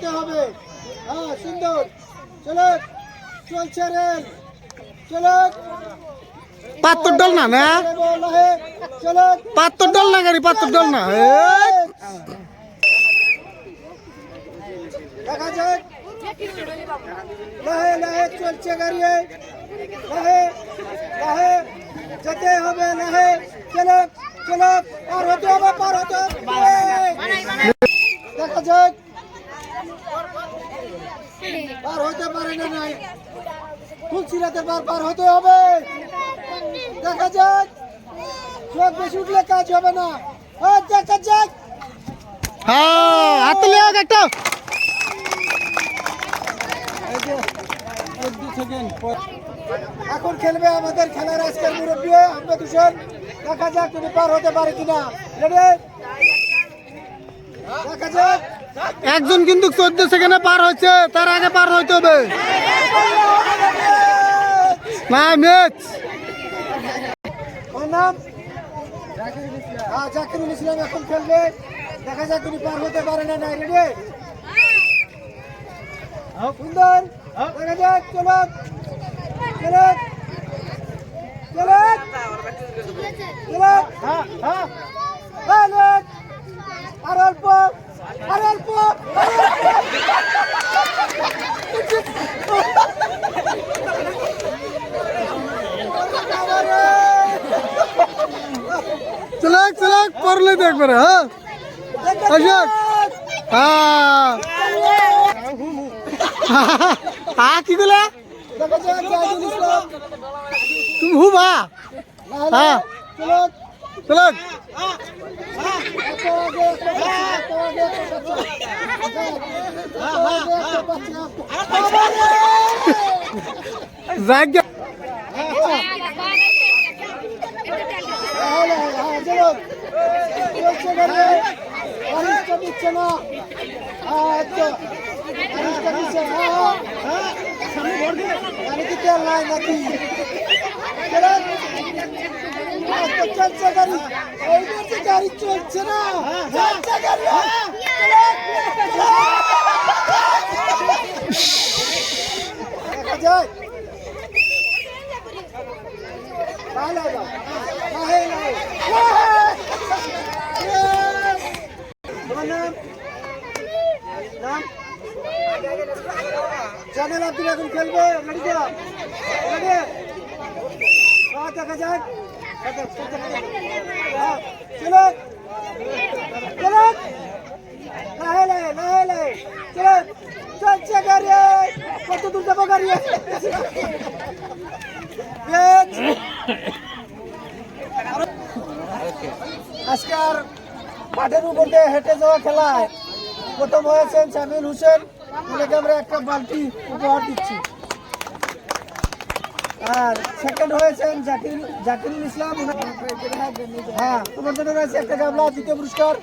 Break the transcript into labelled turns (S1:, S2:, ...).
S1: হতে হবে। হ্যাঁ সুন্দর, চলো চলছে রেল, চলো
S2: পাত্তর ডল না না
S1: চলো
S2: পাত্তর ডল না গাড়ি পাত্তর ডল না
S1: দেখা যাক লাহে লাহে চলছে গাড়ি, লাহে লাহে যেতে হবে, লাহে চলো চলো পার হতে হবে, পার হতে হবে। দেখা যাক পার হতে পারে না, নাই ফুলসিরাতে পার হতে হবে। দেখা যাক চোখ বেশি উঠলে কাজ হবে না। দেখা যাক
S2: হ্যাঁ হাতে লিও একটা
S1: এখন খেলবে আমাদের খেলার আজকের মুরব্বী আহমেদ হোসেন। দেখা যাক তিনি পার হতে পারে কিনা। দেখা যাক
S2: একজন কিন্তু 14 সেকেন্ডে পার হচ্ছে, তার আগে পার হইতে হবে না ম্যাচ।
S1: ওর নাম জাকিরুল ইসলাম এখন খেলবে। দেখা যাক তিনি পার হতে পারে না। নাই রেডি সুন্দর, দেখা যাক চলো চলো চলো চলো আর অল্প আর অল্প
S2: চলে চলে পড়লে তো একবারে। হ্যাঁ অশোক হ্যাঁ কি গুলা
S1: দেখা যাক জাকিরুল ইসলাম
S2: তুমি হুবা হ্যাঁ চলো যাক
S1: দিচ্ছে না। কি তেল নাই নাকি চলছে গাড়ি, গাড়ি চলছে না। দেখা যায় জানেন আপনি এখন খেলবে। দেখা যাক চলো চলো লাহে লাহে লাহে লাহে চলো চলছে গাড়ি। কত দূর যাবো গাড়ি? আজকের মাঠের উপর দিয়ে হেঁটে যাওয়া খেলায় প্রথম হয়েছেন শামিল হোসেন। ওনাকে আমরা একটা বালতি উপহার দিচ্ছি। আর সেকেন্ড হয়েছেন জাকিরুল ইসলাম। হ্যাঁ তোমার জন্য রয়েছে একটা গামলা, দ্বিতীয় পুরস্কার।